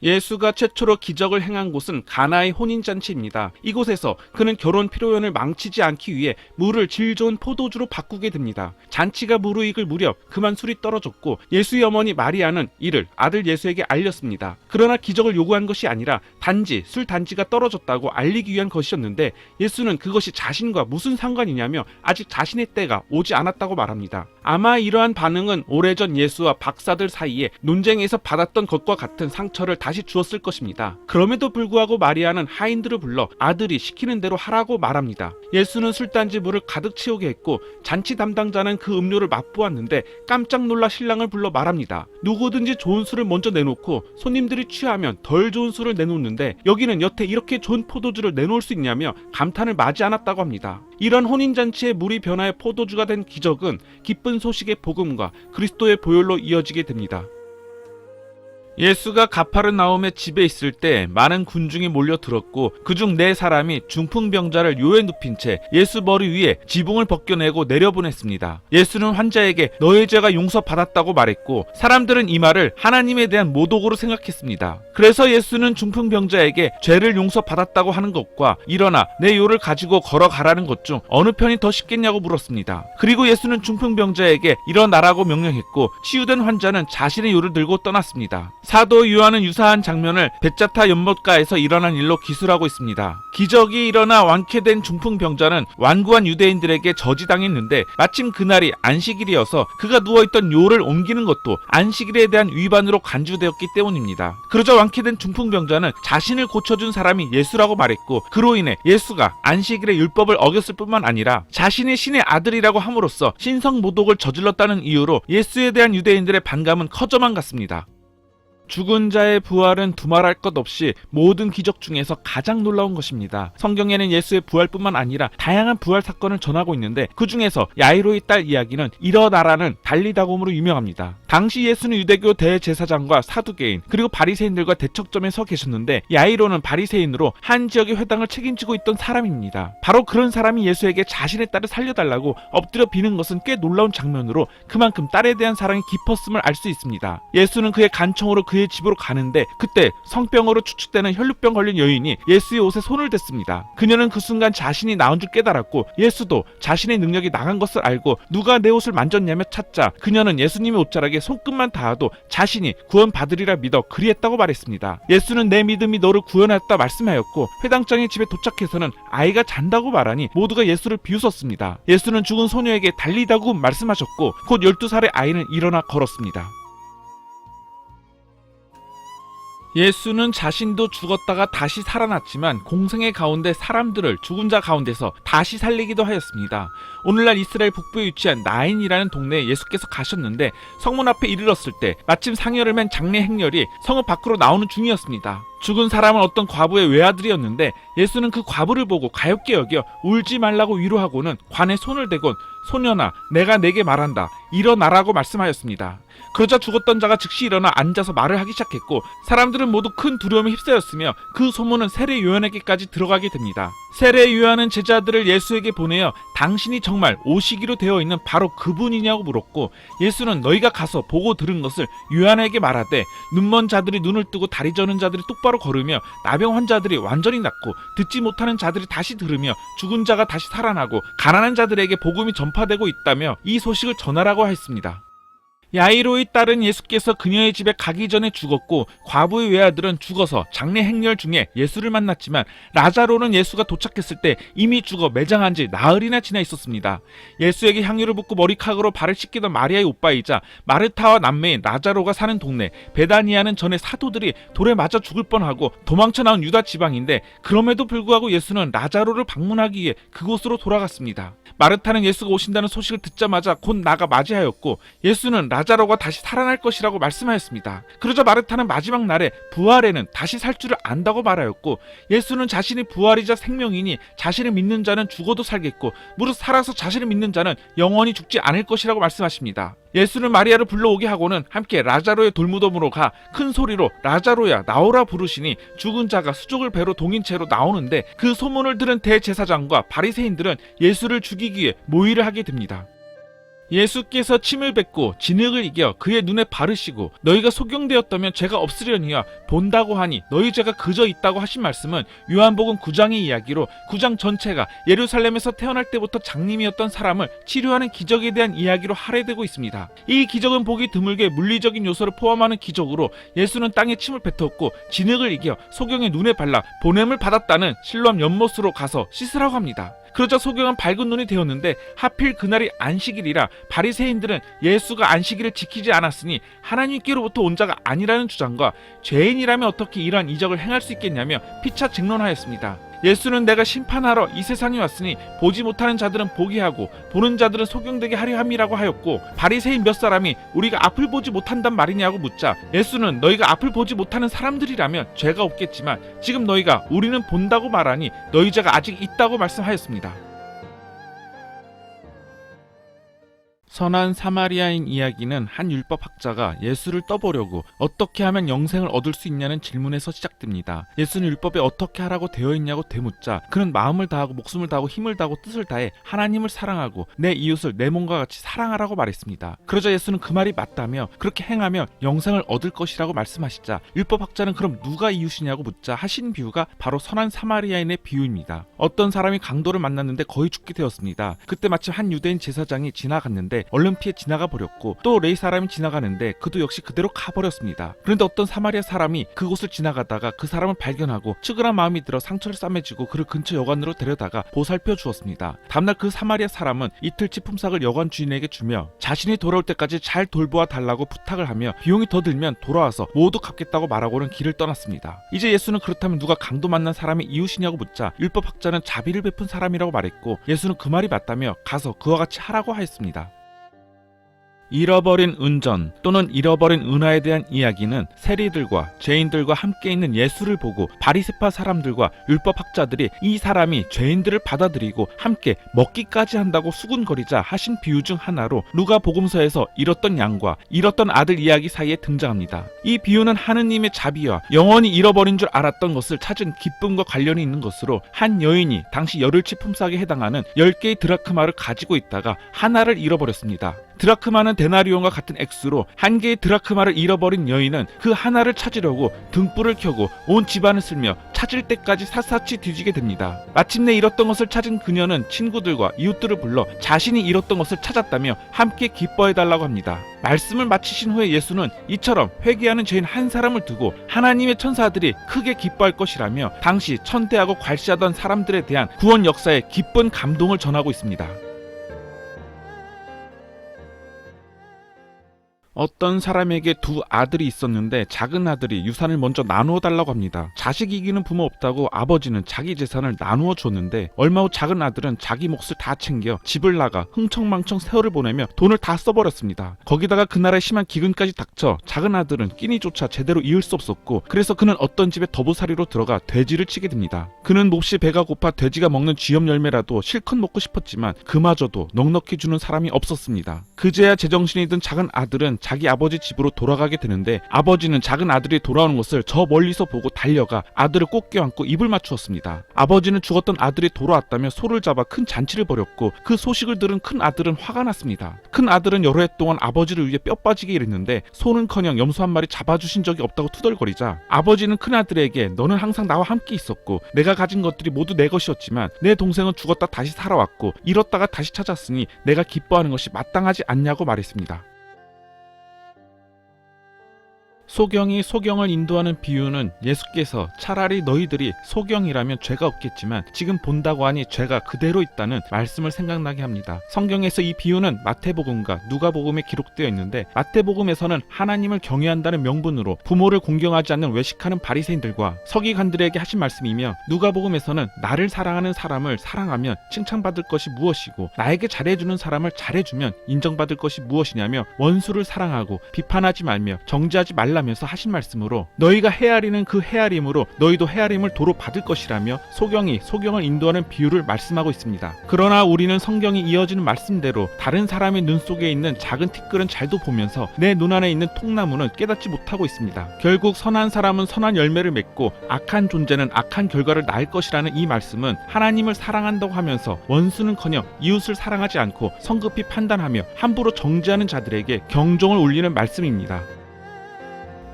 예수가 최초로 기적을 행한 곳은 가나의 혼인잔치입니다. 이곳에서 그는 결혼 피로연을 망치지 않기 위해 물을 질 좋은 포도주로 바꾸게 됩니다. 잔치가 무르익을 무렵 그만 술이 떨어졌고 예수의 어머니 마리아는 이를 아들 예수에게 알렸습니다. 그러나 기적을 요구한 것이 아니라 단지 술 단지가 떨어졌다고 알리기 위한 것이었는데 예수는 그것이 자신과 무슨 상관이냐며 아직 자신의 때가 오지 않았다고 말합니다. 아마 이러한 반응은 오래전 예수와 박사들 사이에 논쟁에서 받았던 것과 같은 상처를 다시 주었을 것입니다. 그럼에도 불구하고 마리아는 하인들을 불러 아들이 시키는 대로 하라고 말합니다. 예수는 술단지 물을 가득 채우게 했고 잔치 담당자는 그 음료를 맛보았는데 깜짝 놀라 신랑을 불러 말합니다. 누구든지 좋은 술을 먼저 내놓고 손님들이 취하면 덜 좋은 술을 내놓는데 여기는 여태 이렇게 좋은 포도주를 내놓을 수 있냐며 감탄을 마지 않았다고 합니다. 이런 혼인잔치의 물이 변하여 포도주가 된 기적은 기쁜 소식의 복음과 그리스도의 보혈로 이어지게 됩니다. 예수가 가파르나움의 집에 있을 때 많은 군중이 몰려들었고 그중 4사람이 중풍병자를 요에 눕힌 채 예수 머리 위에 지붕을 벗겨내고 내려보냈습니다. 예수는 환자에게 너의 죄가 용서받았다고 말했고 사람들은 이 말을 하나님에 대한 모독으로 생각했습니다. 그래서 예수는 중풍병자에게 죄를 용서받았다고 하는 것과 일어나 내 요를 가지고 걸어가라는 것 중 어느 편이 더 쉽겠냐고 물었습니다. 그리고 예수는 중풍병자에게 일어나라고 명령했고 치유된 환자는 자신의 요를 들고 떠났습니다. 사도 요한은 유사한 장면을 벳자타 연못가에서 일어난 일로 기술하고 있습니다. 기적이 일어나 완쾌된 중풍병자는 완고한 유대인들에게 저지당했는데 마침 그날이 안식일이어서 그가 누워있던 요를 옮기는 것도 안식일에 대한 위반으로 간주되었기 때문입니다. 그러자 완쾌된 중풍병자는 자신을 고쳐준 사람이 예수라고 말했고 그로 인해 예수가 안식일의 율법을 어겼을 뿐만 아니라 자신이 신의 아들이라고 함으로써 신성모독을 저질렀다는 이유로 예수에 대한 유대인들의 반감은 커져만 갔습니다. 죽은 자의 부활은 두말할 것 없이 모든 기적 중에서 가장 놀라운 것입니다. 성경에는 예수의 부활뿐만 아니라 다양한 부활 사건을 전하고 있는데 그 중에서 야이로의 딸 이야기는 일어나라는 달리다곰으로 유명합니다. 당시 예수는 유대교 대제사장과 사두개인 그리고 바리새인들과 대척점에 서 계셨는데 야이로는 바리새인으로 한 지역의 회당을 책임지고 있던 사람입니다. 바로 그런 사람이 예수에게 자신의 딸을 살려달라고 엎드려 비는 것은 꽤 놀라운 장면으로 그만큼 딸에 대한 사랑이 깊었음을 알 수 있습니다. 예수는 그의 간청으로 그의 집으로 가는데 그때 성병으로 추측되는 혈루병 걸린 여인이 예수의 옷에 손을 댔습니다. 그녀는 그 순간 자신이 나은 줄 깨달았고 예수도 자신의 능력이 나간 것을 알고 누가 내 옷을 만졌냐며 찾자 그녀는 예수님의 옷자락에 손끝만 닿아도 자신이 구원받으리라 믿어 그리했다고 말했습니다. 예수는 내 믿음이 너를 구원하였다 말씀하였고 회당장의 집에 도착해서는 아이가 잔다고 말하니 모두가 예수를 비웃었습니다. 예수는 죽은 소녀에게 달리다고 말씀하셨고 곧 12살의 아이는 일어나 걸었습니다. 예수는 자신도 죽었다가 다시 살아났지만 공생의 가운데 사람들을 죽은 자 가운데서 다시 살리기도 하였습니다. 오늘날 이스라엘 북부에 위치한 나인이라는 동네에 예수께서 가셨는데 성문 앞에 이르렀을 때 마침 상여를 맨 장례 행렬이 성읍 밖으로 나오는 중이었습니다. 죽은 사람은 어떤 과부의 외아들이었는데 예수는 그 과부를 보고 가엾게 여겨 울지 말라고 위로하고는 관에 손을 대곤 소년아 내가 내게 말한다 일어나라고 말씀하였습니다. 그러자 죽었던 자가 즉시 일어나 앉아서 말을 하기 시작했고 사람들은 모두 큰 두려움에 휩싸였으며 그 소문은 세례 요한에게까지 들어가게 됩니다. 세례 요한은 제자들을 예수에게 보내어 당신이 정말 오시기로 되어 있는 바로 그분이냐고 물었고 예수는 너희가 가서 보고 들은 것을 요한에게 말하되 눈먼 자들이 눈을 뜨고 다리 저는 자들이 똑바로 걸으며 나병 환자들이 완전히 낫고 듣지 못하는 자들이 다시 들으며 죽은 자가 다시 살아나고 가난한 자들에게 복음이 전파되고 있다며 이 소식을 전하라고 하였습니다. 야이로의 딸은 예수께서 그녀의 집에 가기 전에 죽었고 과부의 외아들은 죽어서 장례 행렬 중에 예수를 만났지만 라자로는 예수가 도착했을 때 이미 죽어 매장한 지 나흘이나 지나 있었습니다. 예수에게 향유를 붓고 머리카락으로 발을 씻기던 마리아의 오빠이자 마르타와 남매인 라자로가 사는 동네 베다니아는 전에 사도들이 돌에 맞아 죽을 뻔하고 도망쳐 나온 유다 지방인데 그럼에도 불구하고 예수는 라자로를 방문하기 위해 그곳으로 돌아갔습니다. 마르타는 예수가 오신다는 소식을 듣자마자 곧 나가 맞이하였고 예수는 라자로가 다시 살아날 것이라고 말씀하였습니다. 그러자 마르타는 마지막 날에 부활에는 다시 살 줄을 안다고 말하였고 예수는 자신이 부활이자 생명이니 자신을 믿는 자는 죽어도 살겠고 무릇 살아서 자신을 믿는 자는 영원히 죽지 않을 것이라고 말씀하십니다. 예수는 마리아를 불러오게 하고는 함께 라자로의 돌무덤으로 가 큰 소리로 라자로야 나오라 부르시니 죽은 자가 수족을 배로 동인 채로 나오는데 그 소문을 들은 대제사장과 바리새인들은 예수를 죽이기 위해 모의를 하게 됩니다. 예수께서 침을 뱉고 진흙을 이겨 그의 눈에 바르시고 너희가 소경되었다면 죄가 없으려니와 본다고 하니 너희 죄가 그저 있다고 하신 말씀은 요한복음 9장의 이야기로 9장 전체가 예루살렘에서 태어날 때부터 장님이었던 사람을 치료하는 기적에 대한 이야기로 할애되고 있습니다. 이 기적은 보기 드물게 물리적인 요소를 포함하는 기적으로 예수는 땅에 침을 뱉었고 진흙을 이겨 소경의 눈에 발라 보냄을 받았다는 실로암 연못으로 가서 씻으라고 합니다. 그러자 소경은 밝은 눈이 되었는데 하필 그날이 안식일이라 바리새인들은 예수가 안식일을 지키지 않았으니 하나님께로부터 온 자가 아니라는 주장과 죄인이라면 어떻게 이러한 이적을 행할 수 있겠냐며 피차 증론하였습니다. 예수는 내가 심판하러 이 세상에 왔으니 보지 못하는 자들은 보게 하고 보는 자들은 소경되게 하려 함이라고 하였고 바리새인 몇 사람이 우리가 앞을 보지 못한단 말이냐고 묻자 예수는 너희가 앞을 보지 못하는 사람들이라면 죄가 없겠지만 지금 너희가 우리는 본다고 말하니 너희 죄가 아직 있다고 말씀하였습니다. 선한 사마리아인 이야기는 한 율법학자가 예수를 떠보려고 어떻게 하면 영생을 얻을 수 있냐는 질문에서 시작됩니다. 예수는 율법에 어떻게 하라고 되어 있냐고 되묻자 그는 마음을 다하고 목숨을 다하고 힘을 다하고 뜻을 다해 하나님을 사랑하고 내 이웃을 내 몸과 같이 사랑하라고 말했습니다. 그러자 예수는 그 말이 맞다며 그렇게 행하면 영생을 얻을 것이라고 말씀하시자 율법학자는 그럼 누가 이웃이냐고 묻자 하신 비유가 바로 선한 사마리아인의 비유입니다. 어떤 사람이 강도를 만났는데 거의 죽게 되었습니다. 그때 마침 한 유대인 제사장이 지나갔는데 얼른 피해 지나가 버렸고 또 레위 사람이 지나가는데 그도 역시 그대로 가버렸습니다. 그런데 어떤 사마리아 사람이 그곳을 지나가다가 그 사람을 발견하고 측은한 마음이 들어 상처를 싸매지고 그를 근처 여관으로 데려다가 보살펴 주었습니다. 다음날 그 사마리아 사람은 이틀치 품삯을 여관 주인에게 주며 자신이 돌아올 때까지 잘 돌보아 달라고 부탁을 하며 비용이 더 들면 돌아와서 모두 갚겠다고 말하고는 길을 떠났습니다. 이제 예수는 그렇다면 누가 강도 만난 사람이 이웃이냐고 묻자 율법학자는 자비를 베푼 사람이라고 말했고 예수는 그 말이 맞다며 가서 그와 같이 하라고 하였습니다. 잃어버린 은전 또는 잃어버린 은화에 대한 이야기는 세리들과 죄인들과 함께 있는 예수를 보고 바리새파 사람들과 율법학자들이 이 사람이 죄인들을 받아들이고 함께 먹기까지 한다고 수군거리자 하신 비유 중 하나로 누가복음서에서 잃었던 양과 잃었던 아들 이야기 사이에 등장합니다. 이 비유는 하느님의 자비와 영원히 잃어버린 줄 알았던 것을 찾은 기쁨과 관련이 있는 것으로 한 여인이 당시 열흘치 품삯에 해당하는 10개의 드라크마를 가지고 있다가 하나를 잃어버렸습니다. 드라크마는 데나리온과 같은 액수로 한 개의 드라크마를 잃어버린 여인은 그 하나를 찾으려고 등불을 켜고 온 집안을 쓸며 찾을 때까지 샅샅이 뒤지게 됩니다. 마침내 잃었던 것을 찾은 그녀는 친구들과 이웃들을 불러 자신이 잃었던 것을 찾았다며 함께 기뻐해달라고 합니다. 말씀을 마치신 후에 예수는 이처럼 회개하는 죄인 한 사람을 두고 하나님의 천사들이 크게 기뻐할 것이라며 당시 천대하고 괄시하던 사람들에 대한 구원 역사에 기쁜 감동을 전하고 있습니다. 어떤 사람에게 두 아들이 있었는데 작은 아들이 유산을 먼저 나누어 달라고 합니다. 자식 이기는 부모 없다고 아버지는 자기 재산을 나누어 줬는데 얼마 후 작은 아들은 자기 몫을 다 챙겨 집을 나가 흥청망청 세월을 보내며 돈을 다 써버렸습니다. 거기다가 그 나라에 심한 기근까지 닥쳐 작은 아들은 끼니조차 제대로 이을 수 없었고 그래서 그는 어떤 집에 더부살이로 들어가 돼지를 치게 됩니다. 그는 몹시 배가 고파 돼지가 먹는 쥐염 열매라도 실컷 먹고 싶었지만 그마저도 넉넉히 주는 사람이 없었습니다. 그제야 제정신이 든 작은 아들은 자기 아버지 집으로 돌아가게 되는데 아버지는 작은 아들이 돌아오는 것을 저 멀리서 보고 달려가 아들을 꼭 껴안고 입을 맞추었습니다. 아버지는 죽었던 아들이 돌아왔다며 소를 잡아 큰 잔치를 벌였고 그 소식을 들은 큰 아들은 화가 났습니다. 큰 아들은 여러 해 동안 아버지를 위해 뼈 빠지게 일했는데 소는커녕 염소 한 마리 잡아주신 적이 없다고 투덜거리자 아버지는 큰 아들에게 너는 항상 나와 함께 있었고 내가 가진 것들이 모두 내 것이었지만 내 동생은 죽었다 다시 살아왔고 잃었다가 다시 찾았으니 내가 기뻐하는 것이 마땅하지 않냐고 말했습니다. 소경이 소경을 인도하는 비유는 예수께서 차라리 너희들이 소경이라면 죄가 없겠지만 지금 본다고 하니 죄가 그대로 있다는 말씀을 생각나게 합니다. 성경에서 이 비유는 마태복음과 누가복음에 기록되어 있는데 마태복음에서는 하나님을 경외한다는 명분으로 부모를 공경하지 않는 외식하는 바리새인들과 서기관들에게 하신 말씀이며 누가복음에서는 나를 사랑하는 사람을 사랑하면 칭찬받을 것이 무엇이고 나에게 잘해주는 사람을 잘해주면 인정받을 것이 무엇이냐며 원수를 사랑하고 비판하지 말며 정죄하지 말라며 하시면서 하신 말씀으로 너희가 헤아리는 그 헤아림으로 너희도 헤아림을 도로 받을 것이라며 소경이 소경을 인도하는 비유를 말씀하고 있습니다. 그러나 우리는 성경이 이어지는 말씀대로 다른 사람의 눈 속에 있는 작은 티끌은 잘도 보면서 내 눈안에 있는 통나무는 깨닫지 못하고 있습니다. 결국 선한 사람은 선한 열매를 맺고 악한 존재는 악한 결과를 낳을 것이라는 이 말씀은 하나님을 사랑한다고 하면서 원수는커녕 이웃을 사랑하지 않고 성급히 판단하며 함부로 정죄하는 자들에게 경종을 울리는 말씀입니다.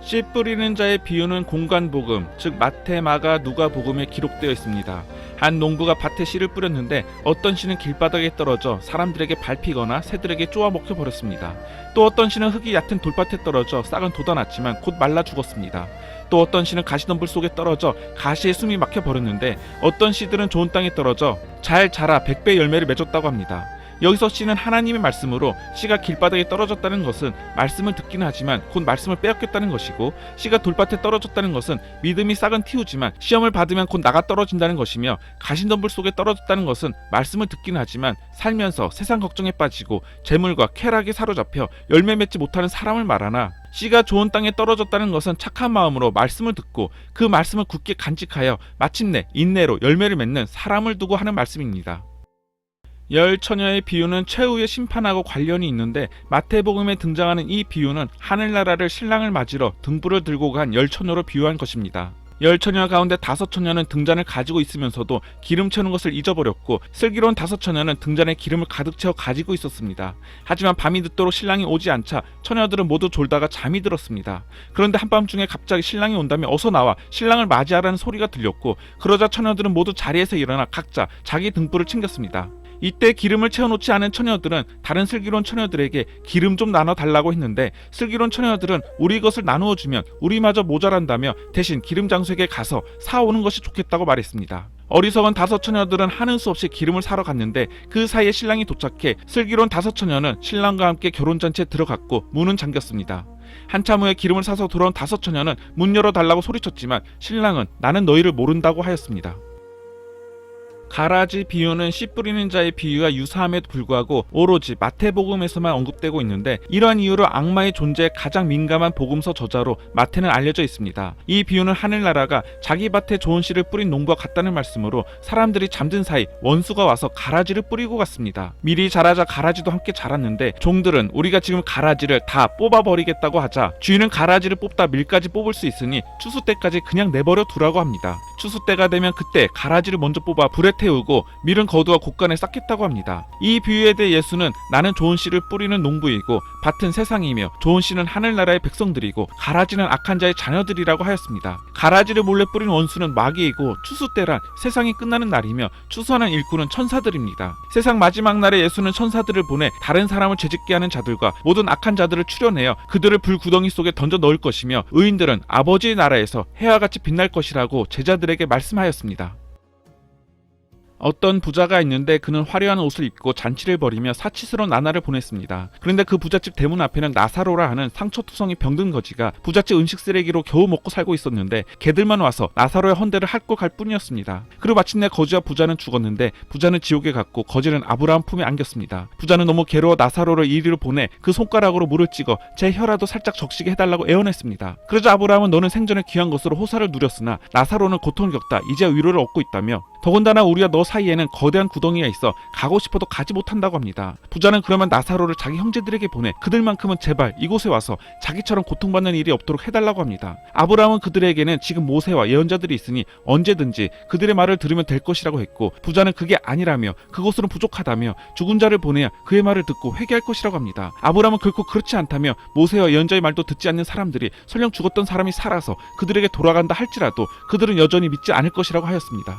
씨 뿌리는 자의 비유는 공관복음, 즉 마태, 마가, 누가 복음에 기록되어 있습니다. 한 농부가 밭에 씨를 뿌렸는데 어떤 씨는 길바닥에 떨어져 사람들에게 밟히거나 새들에게 쪼아 먹혀 버렸습니다. 또 어떤 씨는 흙이 얕은 돌밭에 떨어져 싹은 돋아났지만 곧 말라 죽었습니다. 또 어떤 씨는 가시덤불 속에 떨어져 가시에 숨이 막혀 버렸는데 어떤 씨들은 좋은 땅에 떨어져 잘 자라 100배 열매를 맺었다고 합니다. 여기서 씨는 하나님의 말씀으로 씨가 길바닥에 떨어졌다는 것은 말씀을 듣기는 하지만 곧 말씀을 빼앗겼다는 것이고, 씨가 돌밭에 떨어졌다는 것은 믿음이 싹은 틔우지만 시험을 받으면 곧 나가 떨어진다는 것이며, 가시덤불 속에 떨어졌다는 것은 말씀을 듣기는 하지만 살면서 세상 걱정에 빠지고 재물과 쾌락에 사로잡혀 열매 맺지 못하는 사람을 말하나, 씨가 좋은 땅에 떨어졌다는 것은 착한 마음으로 말씀을 듣고 그 말씀을 굳게 간직하여 마침내 인내로 열매를 맺는 사람을 두고 하는 말씀입니다. 열 처녀의 비유는 최후의 심판하고 관련이 있는데, 마태복음에 등장하는 이 비유는 하늘나라를 신랑을 맞으러 등불을 들고 간 열 처녀로 비유한 것입니다. 열 처녀 가운데 5 처녀는 등잔을 가지고 있으면서도 기름 채우는 것을 잊어버렸고, 슬기로운 5 처녀는 등잔에 기름을 가득 채워 가지고 있었습니다. 하지만 밤이 늦도록 신랑이 오지 않자 처녀들은 모두 졸다가 잠이 들었습니다. 그런데 한밤중에 갑자기 신랑이 온다며 어서 나와 신랑을 맞이하라는 소리가 들렸고, 그러자 처녀들은 모두 자리에서 일어나 각자 자기 등불을 챙겼습니다. 이때 기름을 채워놓지 않은 처녀들은 다른 슬기로운 처녀들에게 기름 좀 나눠달라고 했는데, 슬기로운 처녀들은 우리 것을 나누어주면 우리마저 모자란다며 대신 기름 장수에게 가서 사오는 것이 좋겠다고 말했습니다. 어리석은 5 처녀들은 하는 수 없이 기름을 사러 갔는데, 그 사이에 신랑이 도착해 슬기로운 5 처녀는 신랑과 함께 결혼잔치에 들어갔고 문은 잠겼습니다. 한참 후에 기름을 사서 돌아온 5 처녀는 문 열어달라고 소리쳤지만 신랑은 나는 너희를 모른다고 하였습니다. 가라지 비유는 씨 뿌리는 자의 비유와 유사함에도 불구하고 오로지 마태복음에서만 언급되고 있는데, 이러한 이유로 악마의 존재에 가장 민감한 복음서 저자로 마태는 알려져 있습니다. 이 비유는 하늘나라가 자기 밭에 좋은 씨를 뿌린 농부와 같다는 말씀으로 사람들이 잠든 사이 원수가 와서 가라지를 뿌리고 갔습니다. 미리 자라자 가라지도 함께 자랐는데, 종들은 우리가 지금 가라지를 다 뽑아버리겠다고 하자 주인은 가라지를 뽑다 밀까지 뽑을 수 있으니 추수 때까지 그냥 내버려 두라고 합니다. 추수 때가 되면 그때 가라지를 먼저 뽑아 불에 태우고 밀은 거두어 곳간에 쌓겠다고 합니다. 이 비유에 대해 예수는 나는 좋은 씨를 뿌리는 농부이고 밭은 세상이며 좋은 씨는 하늘나라의 백성들이고 가라지는 악한 자의 자녀들이라고 하였습니다. 가라지를 몰래 뿌린 원수는 마귀이고 추수 때란 세상이 끝나는 날이며 추수하는 일꾼은 천사들입니다. 세상 마지막 날에 예수는 천사들을 보내 다른 사람을 죄짓게 하는 자들과 모든 악한 자들을 추려내어 그들을 불구덩이 속에 던져 넣을 것이며, 의인들은 아버지의 나라에서 해와 같이 빛날 것이라고 제자들에게 말씀하였습니다. 어떤 부자가 있는데 그는 화려한 옷을 입고 잔치를 벌이며 사치스러운 나날을 보냈습니다. 그런데 그 부잣집 대문 앞에는 나사로라 하는 상처투성이 병든 거지가 부잣집 음식 쓰레기로 겨우 먹고 살고 있었는데, 개들만 와서 나사로의 헌대를 핥고 갈 뿐이었습니다. 그리고 마침내 거지와 부자는 죽었는데 부자는 지옥에 갔고 거지는 아브라함 품에 안겼습니다. 부자는 너무 괴로워 나사로를 이리로 보내 그 손가락으로 물을 찍어 제 혀라도 살짝 적시게 해달라고 애원했습니다. 그러자 아브라함은 너는 생전에 귀한 것으로 호사를 누렸으나 나사로는 고통을 겪다 이제 위로를 얻고 있다며, 더군다나 우리와 너 사이에는 거대한 구덩이가 있어 가고 싶어도 가지 못한다고 합니다. 부자는 그러면 나사로를 자기 형제들에게 보내 그들만큼은 제발 이곳에 와서 자기처럼 고통받는 일이 없도록 해달라고 합니다. 아브라함은 그들에게는 지금 모세와 예언자들이 있으니 언제든지 그들의 말을 들으면 될 것이라고 했고, 부자는 그게 아니라며 그곳으로 부족하다며 죽은 자를 보내야 그의 말을 듣고 회개할 것이라고 합니다. 아브라함은 결코 그렇지 않다며 모세와 예언자의 말도 듣지 않는 사람들이 설령 죽었던 사람이 살아서 그들에게 돌아간다 할지라도 그들은 여전히 믿지 않을 것이라고 하였습니다.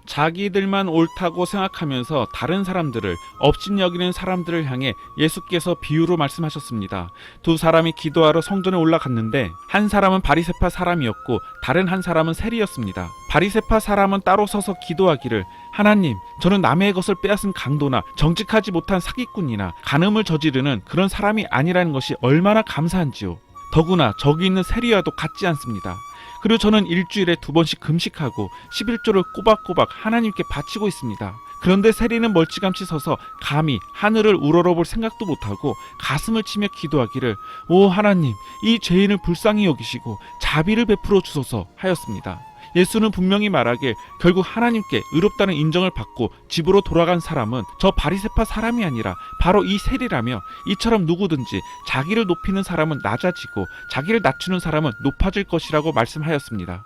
자기들만 옳다고 생각하면서 다른 사람들을 업신여기는 사람들을 향해 예수께서 비유로 말씀하셨습니다. 2 사람이 기도하러 성전에 올라갔는데 한 사람은 바리새파 사람이었고 다른 한 사람은 세리였습니다. 바리새파 사람은 따로 서서 기도하기를, 하나님, 저는 남의 것을 빼앗은 강도나 정직하지 못한 사기꾼이나 간음을 저지르는 그런 사람이 아니라는 것이 얼마나 감사한지요. 더구나 저기 있는 세리와도 같지 않습니다. 그리고 저는 일주일에 2번씩 금식하고 11조를 꼬박꼬박 하나님께 바치고 있습니다. 그런데 세리는 멀찌감치 서서 감히 하늘을 우러러볼 생각도 못하고 가슴을 치며 기도하기를 오 하나님, 이 죄인을 불쌍히 여기시고 자비를 베풀어 주소서 하였습니다. 예수는 분명히 말하길 결국 하나님께 의롭다는 인정을 받고 집으로 돌아간 사람은 저 바리새파 사람이 아니라 바로 이 세리라며, 이처럼 누구든지 자기를 높이는 사람은 낮아지고 자기를 낮추는 사람은 높아질 것이라고 말씀하였습니다.